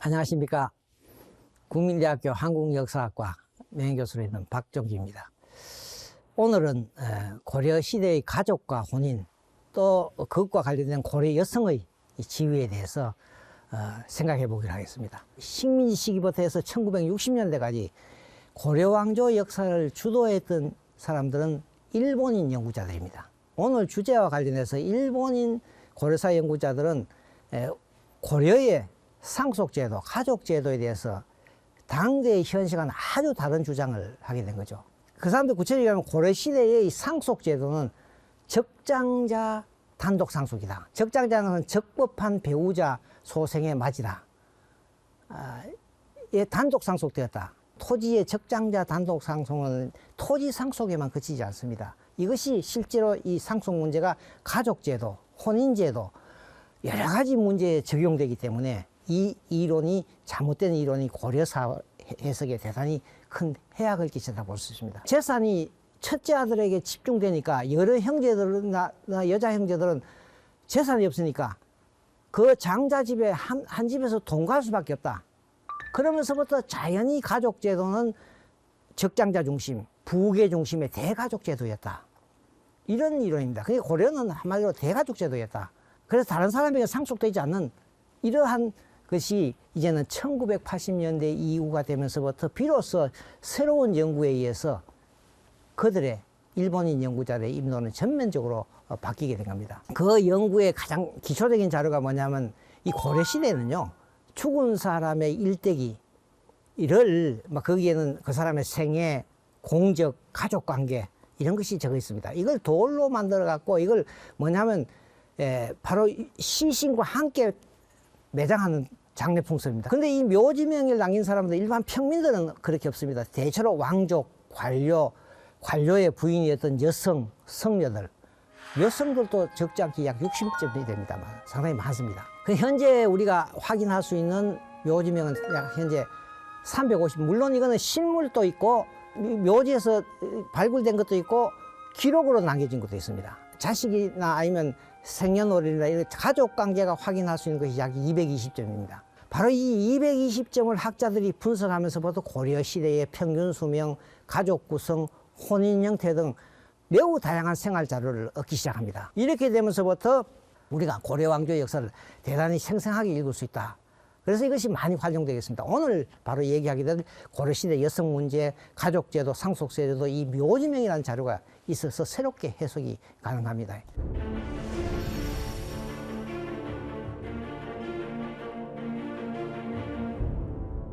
안녕하십니까. 국민대학교 한국역사학과 명예교수로 있는 박종기입니다. 오늘은 고려시대의 가족과 혼인, 또 그것과 관련된 고려 여성의 지위에 대해서 생각해 보기로 하겠습니다. 식민지 시기부터 해서 1960년대까지 고려왕조 역사를 주도했던 사람들은 일본인 연구자들입니다. 오늘 주제와 관련해서 일본인 고려사 연구자들은 고려의 상속제도, 가족제도에 대해서 당대의 현실과는 아주 다른 주장을 하게 된 거죠. 그 사람들 구체적으로 하면 고려시대의 상속제도는 적장자 단독 상속이다. 적장자는 적법한 배우자 소생의 맞이다. 단독 상속되었다. 토지의 적장자 단독 상속은 토지 상속에만 그치지 않습니다. 이것이 실제로 이 상속 문제가 가족제도, 혼인제도 여러 가지 문제에 적용되기 때문에 이 이론이 잘못된 이론이 고려사 해석에 대단히 큰 해악을 끼쳤다 볼 수 있습니다. 재산이 첫째 아들에게 집중되니까 여러 형제들이나 여자 형제들은 재산이 없으니까 그 장자 집에 한 집에서 동거할 수밖에 없다. 그러면서부터 자연히 가족 제도는 적장자 중심, 부계 중심의 대가족 제도였다. 이런 이론입니다. 그게 고려는 한마디로 대가족 제도였다. 그래서 다른 사람에게 상속되지 않는 이러한 것이 이제는 1980년대 이후가 되면서부터 비로소 새로운 연구에 의해서 그들의 일본인 연구자들의 입론은 전면적으로 바뀌게 된 겁니다. 그 연구의 가장 기초적인 자료가 뭐냐면 이 고려시대는요, 죽은 사람의 일대기, 이를 거기에는 그 사람의 생애, 공적, 가족관계 이런 것이 적혀 있습니다. 이걸 돌로 만들어 갖고 이걸 뭐냐면 바로 시신과 함께 매장하는 장례풍습입니다. 근데 이 묘지명을 남긴 사람들 일반 평민들은 그렇게 없습니다. 대체로 왕족, 관료의 부인이었던 여성, 성녀들, 여성들도 적지 않게 약 60점이 됩니다만 상당히 많습니다. 현재 우리가 확인할 수 있는 묘지명은 약 현재 350, 물론 이거는 신물도 있고 묘지에서 발굴된 것도 있고 기록으로 남겨진 것도 있습니다. 자식이나 아니면 생년월일이나 이런 가족 관계가 확인할 수 있는 것이 약 220점입니다. 바로 이 220점을 학자들이 분석하면서부터 고려 시대의 평균 수명, 가족 구성, 혼인 형태 등 매우 다양한 생활 자료를 얻기 시작합니다. 이렇게 되면서부터 우리가 고려 왕조의 역사를 대단히 생생하게 읽을 수 있다. 그래서 이것이 많이 활용되겠습니다. 오늘 바로 얘기하게 될 고려시대 여성 문제, 가족제도, 상속제도 이 묘지명이라는 자료가 있어서 새롭게 해석이 가능합니다.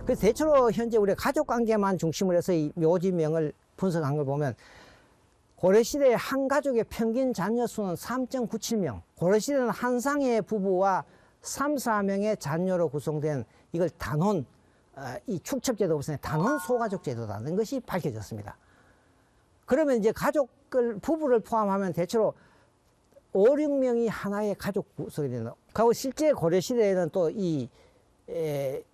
그래서 대체로 현재 우리가 가족관계만 중심으로 해서 이 묘지명을 분석한 걸 보면 고려시대의 한 가족의 평균 자녀 수는 3.97명. 고려시대는 한 쌍의 부부와 3, 4명의 자녀로 구성된 이걸 단혼, 이 축첩제도 없으니 단혼 소가족 제도라는 것이 밝혀졌습니다. 그러면 이제 부부를 포함하면 대체로 5, 6명이 하나의 가족 구성이 되는. 그리고 실제 고려시대에는 또 이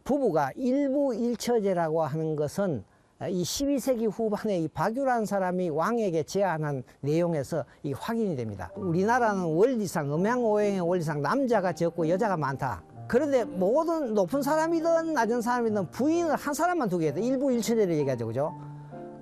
부부가 일부 일처제라고 하는 것은 이 12세기 후반에 이 박유라는 사람이 왕에게 제안한 내용에서 이 확인이 됩니다. 우리나라는 원리상, 음양오행의 원리상 남자가 적고 여자가 많다. 그런데 모든 높은 사람이든 낮은 사람이든 부인을 한 사람만 두게 돼. 일부 일처제를 얘기하죠, 그죠?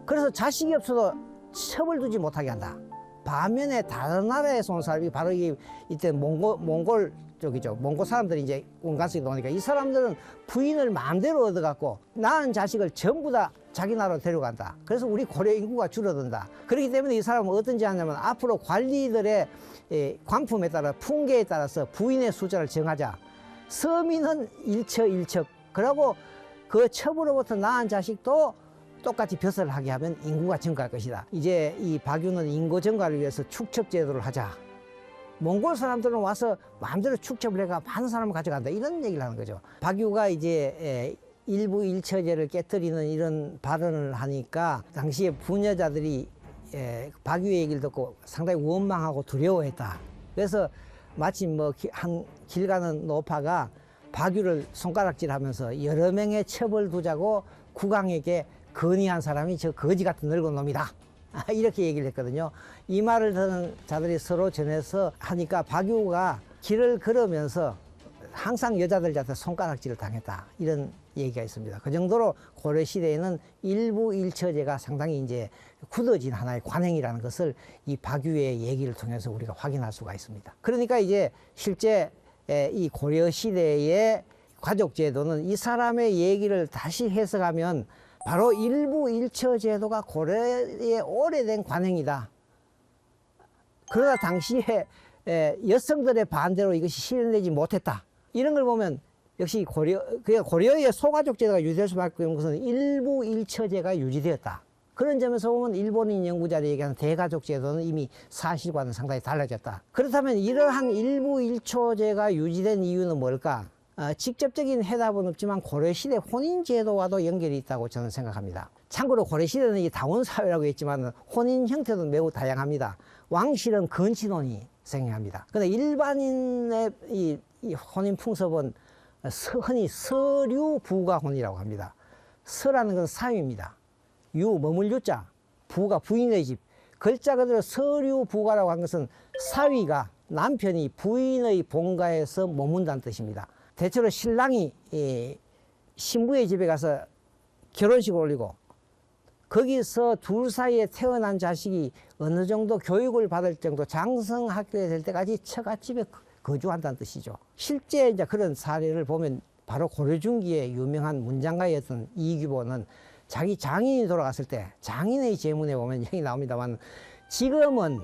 그래서 자식이 없어도 첩을 두지 못하게 한다. 반면에 다른 나라에서 온 사람이 바로 이때 몽골 쪽이죠. 몽골 사람들이 이제 원간성이 나오니까 이 사람들은 부인을 마음대로 얻어갖고 낳은 자식을 전부 다 자기 나라로 데려간다. 그래서 우리 고려 인구가 줄어든다. 그렇기 때문에 이 사람은 어떤지 하냐면 앞으로 관리들의 관품에 따라 풍계에 따라서 부인의 숫자를 정하자. 서민은 일척. 그러고 그 첩으로부터 낳은 자식도 똑같이 벼슬을 하게 하면 인구가 증가할 것이다. 이제 이 박유는 인구 증가를 위해서 축첩 제도를 하자. 몽골 사람들은 와서 마음대로 축첩을 해가 많은 사람을 가져간다. 이런 얘기를 하는 거죠. 박유가 이제 일부 일처제를 깨뜨리는 이런 발언을 하니까 당시에 부녀자들이 박유의 얘기를 듣고 상당히 원망하고 두려워했다. 그래서 마침 길 가는 노파가 박유를 손가락질하면서 여러 명의 첩을 두자고 국왕에게 건의한 사람이 저 거지 같은 늙은 놈이다. 이렇게 얘기를 했거든요. 이 말을 듣는 자들이 서로 전해서 하니까 박유가 길을 걸으면서 항상 여자들한테 손가락질을 당했다 이런 얘기가 있습니다. 그 정도로 고려 시대에는 일부 일처제가 상당히 이제 굳어진 하나의 관행이라는 것을 이 박유의 얘기를 통해서 우리가 확인할 수가 있습니다. 그러니까 이제 실제 이 고려 시대의 가족 제도는 이 사람의 얘기를 다시 해석하면 바로 일부 일처 제도가 고려의 오래된 관행이다. 그러나 당시에 여성들의 반대로 이것이 실현되지 못했다. 이런 걸 보면 역시 고려의 소가족 제도가 유지될 수밖에 없는 것은 일부 일처제가 유지되었다. 그런 점에서 보면 일본인 연구자들이 얘기하는 대가족 제도는 이미 사실과는 상당히 달라졌다. 그렇다면 이러한 일부 일처제가 유지된 이유는 뭘까? 직접적인 해답은 없지만 고려시대 혼인제도와도 연결이 있다고 저는 생각합니다. 참고로 고려시대는 이 다원사회라고 했지만 혼인 형태도 매우 다양합니다. 왕실은 건친혼이 생행합니다. 그런데 일반인의 이 혼인 풍습은 흔히 서류부가혼이라고 합니다. 서라는 건 사위입니다. 머물 유자, 부가 부인의 집. 글자 그대로 서류부가라고 한 것은 사위가 남편이 부인의 본가에서 머문다는 뜻입니다. 대체로 신랑이 신부의 집에 가서 결혼식을 올리고 거기서 둘 사이에 태어난 자식이 어느 정도 교육을 받을 정도 장성학교에 될 때까지 처갓집에 거주한다는 뜻이죠. 실제 이제 그런 사례를 보면 바로 고려 중기의 유명한 문장가였던 이규보는 자기 장인이 돌아갔을 때 장인의 제문에 보면 여기 나옵니다만 지금은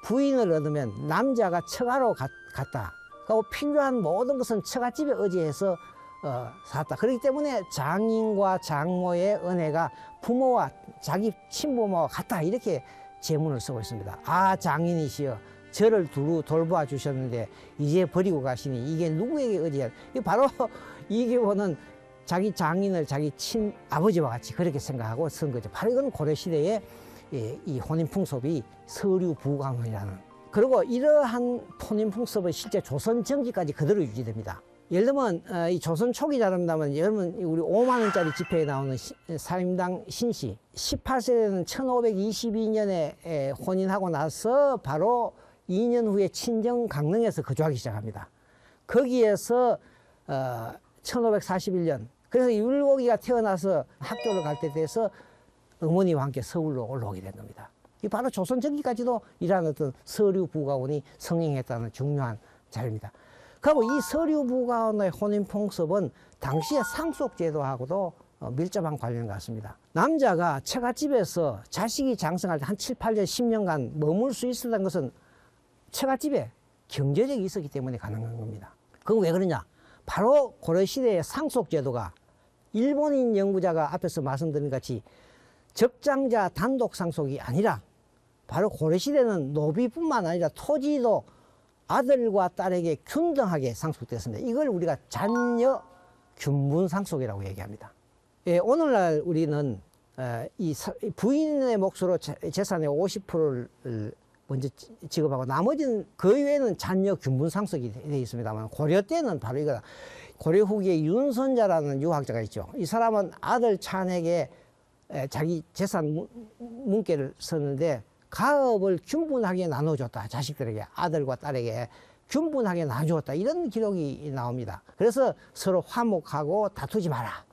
부인을 얻으면 남자가 처가로 갔다. 그리고 필요한 모든 것은 처갓집에 의지해서 샀다. 그렇기 때문에 장인과 장모의 은혜가 부모와 자기 친부모와 같다. 이렇게 제문을 쓰고 있습니다. 아, 장인이시여 저를 두루 돌보아 주셨는데 이제 버리고 가시니 이게 누구에게 의지해야 바로 이규보는 자기 장인을 자기 친아버지와 같이 그렇게 생각하고 쓴 거죠. 바로 이건 고려시대의 이 혼인풍습이 서류부가혼이라는. 그리고 이러한 혼인풍습은 실제 조선 전기까지 그대로 유지됩니다. 예를 들면 이 조선 초기 자료입니다만 여러분 우리 5만 원짜리 지폐에 나오는 사임당 신씨 18세는 1522년에 혼인하고 나서 바로 2년 후에 친정 강릉에서 거주하기 시작합니다. 거기에서 1541년 그래서 율곡이가 태어나서 학교를 갈 때 돼서 어머니와 함께 서울로 올라오게 된 겁니다. 이 바로 조선 전기까지도 이러한 어떤 서류부가혼이 성행했다는 중요한 자료입니다. 그리고 이 서류부가혼의 혼인풍습은 당시의 상속제도하고도 밀접한 관련이 같습니다. 남자가 처갓집에서 자식이 장성할 때 한 7, 8년, 10년간 머물 수 있었던 것은 처갓집에 경제력이 있었기 때문에 가능한 겁니다. 그건 왜 그러냐? 바로 고려시대의 상속제도가 일본인 연구자가 앞에서 말씀드린 같이 적장자 단독 상속이 아니라 바로 고려시대는 노비뿐만 아니라 토지도 아들과 딸에게 균등하게 상속됐습니다. 이걸 우리가 잔여 균분 상속이라고 얘기합니다. 예, 오늘날 우리는 이 부인의 몫으로 재산의 50%를 먼저 지급하고 나머지는 그 외에는 잔여 균분 상속이 되어 있습니다만 고려 때는 바로 이거 고려 후기에 윤선자라는 유학자가 있죠. 이 사람은 아들 찬에게 자기 재산 문께를 썼는데 가업을 균분하게 나눠줬다. 자식들에게 아들과 딸에게 균분하게 나눠줬다. 이런 기록이 나옵니다. 그래서 서로 화목하고 다투지 마라.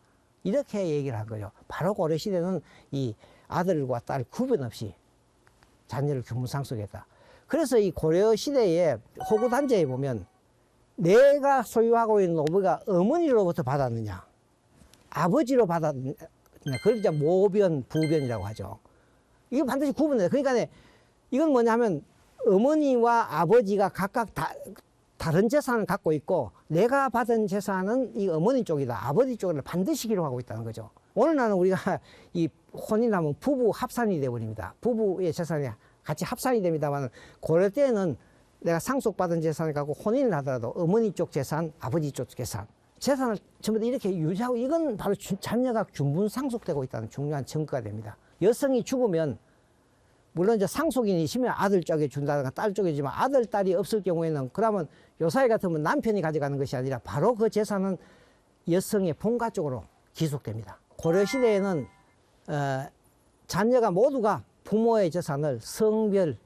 이렇게 얘기를 한 거죠. 바로 고려시대는 이 아들과 딸 구분 없이 자녀를 균분상속했다. 그래서 이 고려시대의 호구단제에 보면 내가 소유하고 있는 노비가 어머니로부터 받았느냐 아버지로 받았느냐 그걸 이제 모변, 부변이라고 하죠. 이거 반드시 구분해야 돼. 그러니까 이건 뭐냐 하면 어머니와 아버지가 각각 다른 재산을 갖고 있고 내가 받은 재산은 이 어머니 쪽이다. 아버지 쪽을 반드시 기록하고 있다는 거죠. 오늘날은 우리가 이 혼인하면 부부 합산이 되어버립니다. 부부의 재산이 같이 합산이 됩니다만 고려 때는 내가 상속받은 재산을 갖고 혼인을 하더라도 어머니 쪽 재산, 아버지 쪽 재산 재산을 전부 다 이렇게 유지하고 이건 바로 자녀가 균분 상속되고 있다는 중요한 증거가 됩니다. 여성이 죽으면 물론 이제 상속인이시면 아들 쪽에 준다든가 딸 쪽에 주지만 아들, 딸이 없을 경우에는 그러면 요사이 같으면 남편이 가져가는 것이 아니라 바로 그 재산은 여성의 본가 쪽으로 기속됩니다. 고려시대에는 자녀가 모두가 부모의 재산을 성별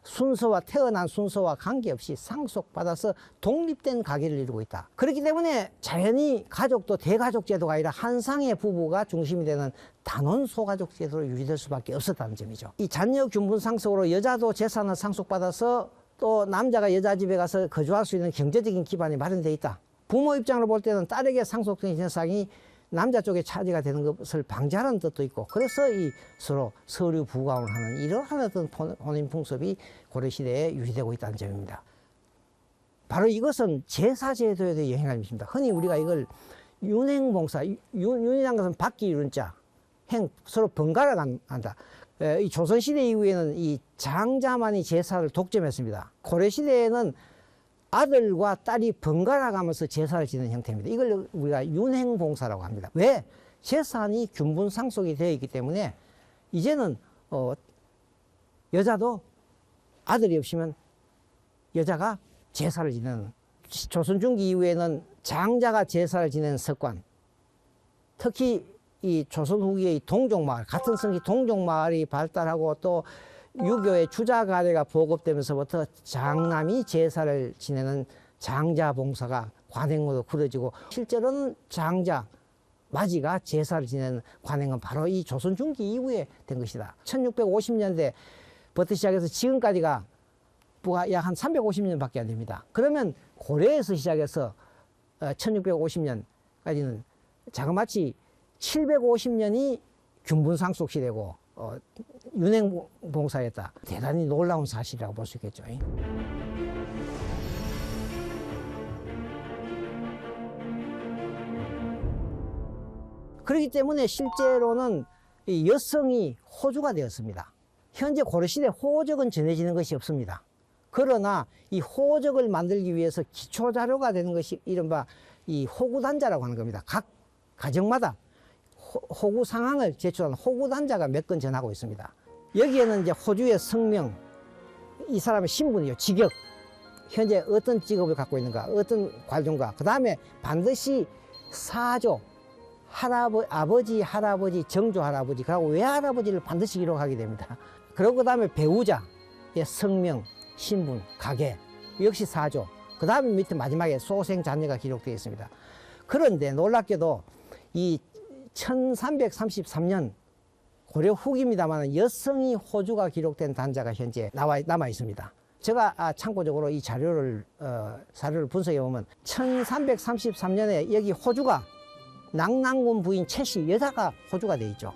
순서와 태어난 순서와 관계없이 상속받아서 독립된 가계를 이루고 있다. 그렇기 때문에 자연히 가족도 대가족 제도가 아니라 한상의 부부가 중심이 되는 단원 소가족 제도로 유지될 수밖에 없었다는 점이죠. 이 잔여 균분 상속으로 여자도 재산을 상속받아서 또 남자가 여자 집에 가서 거주할 수 있는 경제적인 기반이 마련되어 있다. 부모 입장으로 볼 때는 딸에게 상속된 재산이 남자 쪽에 차지가 되는 것을 방지하는 뜻도 있고, 그래서 이 서로 서류 부과을 하는 이러한 어떤 혼인 풍습이 고려시대에 유지되고 있다는 점입니다. 바로 이것은 제사제도에도 영향을 미칩니다. 흔히 우리가 이걸 윤행봉사, 윤이라는 것은 받기 윤자, 행, 서로 번갈아 간다. 이 조선시대 이후에는 이 장자만이 제사를 독점했습니다. 고려시대에는 아들과 딸이 번갈아 가면서 제사를 지내는 형태입니다. 이걸 우리가 윤행봉사라고 합니다. 왜? 재산이 균분상속이 되어 있기 때문에 이제는 여자도 아들이 없으면 여자가 제사를 지내는, 조선 중기 이후에는 장자가 제사를 지내는 습관, 특히 이 조선 후기의 동족마을, 같은 성기 동족마을이 발달하고 또 유교의 주자가래가 보급되면서부터 장남이 제사를 지내는 장자봉사가 관행으로 굳어지고, 실제로는 장자, 마지가 제사를 지내는 관행은 바로 이 조선 중기 이후에 된 것이다. 1650년대부터 시작해서 지금까지가 약 한 350년밖에 안 됩니다. 그러면 고려에서 시작해서 1650년까지는 자그마치 750년이 균분상속 시대고 윤행봉사였다. 대단히 놀라운 사실이라고 볼 수 있겠죠. 그렇기 때문에 실제로는 이 여성이 호주가 되었습니다. 현재 고려시대 호적은 전해지는 것이 없습니다. 그러나 이 호적을 만들기 위해서 기초자료가 되는 것이 이른바 이 호구단자라고 하는 겁니다. 각 가정마다 호구 상황을 제출하는 호구단자가 몇 건 전하고 있습니다. 여기에는 이제 호주의 성명, 이 사람의 신분이요, 직역, 현재 어떤 직업을 갖고 있는가, 어떤 관종가, 그 다음에 반드시 사조, 아버지, 할아버지, 정조 할아버지, 그리고 외할아버지를 반드시 기록하게 됩니다. 그리고 그 다음에 배우자의 성명, 신분, 가계, 역시 사조, 그 다음에 밑에 마지막에 소생 자녀가 기록되어 있습니다. 그런데 놀랍게도 이 1333년 고려 후기입니다만 여성이 호주가 기록된 단자가 현재 남아 있습니다. 제가 참고적으로 이 자료를 분석해 보면 1333년에 여기 호주가 낙랑군 부인 채씨 여자가 호주가 되어 있죠.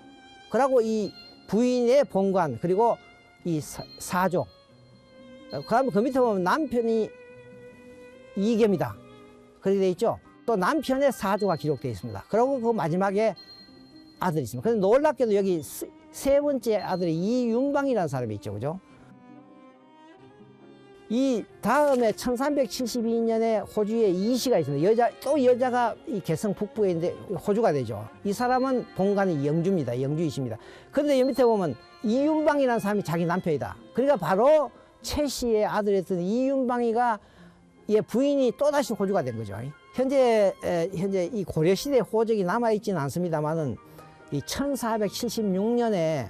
그리고 이 부인의 본관, 그리고 이 사조, 그다음에 그 밑에 보면 남편이 이계입니다. 그렇게 되어 있죠. 또 남편의 사조가 기록되어 있습니다. 그리고 그 마지막에 아들이 있습니다. 그런데 놀랍게도 여기 세 번째 아들이 이윤방이라는 사람이 있죠. 그죠? 이 다음에 1372년에 호주에 이씨가 있습니다. 여자가 이 개성 북부에 있는데 호주가 되죠. 이 사람은 본관이 영주입니다. 영주이십니다. 그런데 여기 밑에 보면 이윤방이라는 사람이 자기 남편이다. 그러니까 바로 최 씨의 아들이었던 이윤방이가 얘 부인이 또다시 호주가 된 거죠. 현재 이 고려시대 호적이 남아있지는 않습니다만은 이 1476년에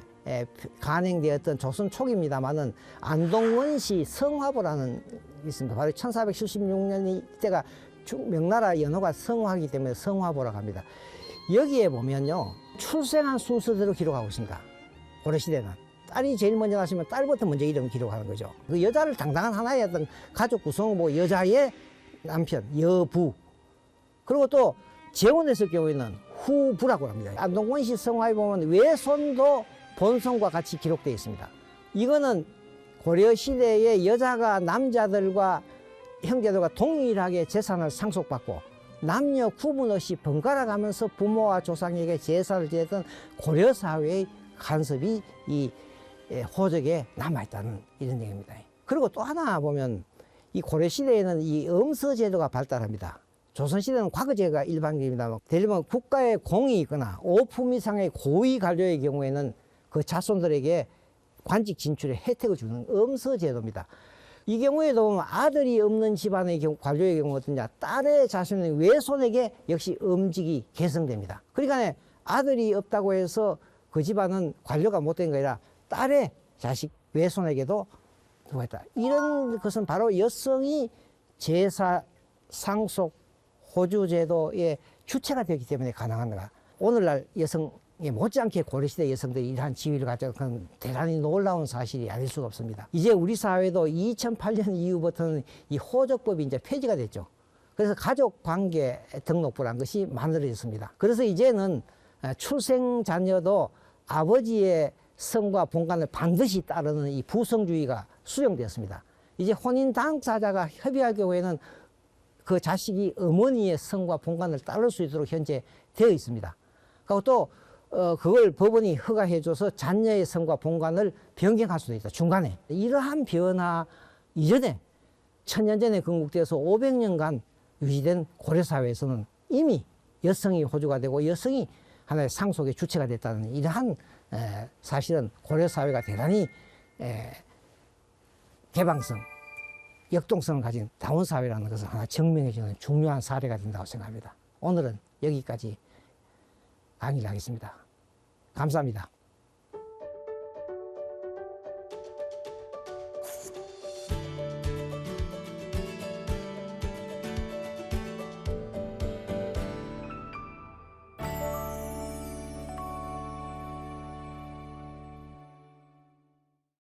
간행되었던 조선 초기입니다만은 안동원시 성화보라는 게 있습니다. 바로 1476년이 이때가 명나라 연호가 성화하기 때문에 성화보라고 합니다. 여기에 보면요, 출생한 순서대로 기록하고 있습니다. 고려시대는 딸이 제일 먼저 나시면 딸부터 먼저 이름 기록하는 거죠. 그 여자를 당당한 하나의 어떤 가족 구성, 뭐 여자의 남편, 여부, 그리고 또 재혼했을 경우에는 후부라고 합니다. 안동원시 성화에 보면 외손도 본성과 같이 기록되어 있습니다. 이거는 고려시대의 여자가 남자들과 형제들과 동일하게 재산을 상속받고 남녀 구분 없이 번갈아 가면서 부모와 조상에게 제사를 지냈던 고려사회의 간섭이 이 호적에 남아있다는 이런 얘기입니다. 그리고 또 하나 보면 이 고려시대에는 이 엄서제도가 발달합니다. 조선시대는 과거제가 일반적입니다. 예를 들면 국가에 공이 있거나 5품 이상의 고위 관료의 경우에는 그 자손들에게 관직 진출의 혜택을 주는 엄서제도입니다. 이 경우에도 보면 아들이 없는 집안의 경우, 관료의 경우 어떠냐, 딸의 자손의 외손에게 역시 엄직이 계승됩니다. 그러니까 아들이 없다고 해서 그 집안은 관료가 못된 게 아니라 딸의 자식 외손에게도 구했다. 이런 것은 바로 여성이 제사, 상속, 호주제도의 주체가 되기 때문에 가능한 거다. 오늘날 여성이 못지않게 고려시대 여성들이 이러한 지위를 가졌던 대단히 놀라운 사실이 아닐 수가 없습니다. 이제 우리 사회도 2008년 이후부터는 이 호적법이 이제 폐지가 됐죠. 그래서 가족관계 등록부란 것이 만들어졌습니다. 그래서 이제는 출생 자녀도 아버지의 성과 본관을 반드시 따르는 이 부성주의가 수용되었습니다. 이제 혼인 당사자가 협의할 경우에는 그 자식이 어머니의 성과 본관을 따를 수 있도록 현재 되어 있습니다. 그리고 또 그걸 법원이 허가해줘서 자녀의 성과 본관을 변경할 수도 있다. 중간에. 이러한 변화 이전에 1000년 전에 건국되어서 500년간 유지된 고려사회에서는 이미 여성이 호주가 되고 여성이 하나의 상속의 주체가 됐다는 이러한 사실은 고려사회가 대단히 개방성, 역동성을 가진 다원사회라는 것을 하나 증명해주는 중요한 사례가 된다고 생각합니다. 오늘은 여기까지 강의를 하겠습니다. 감사합니다.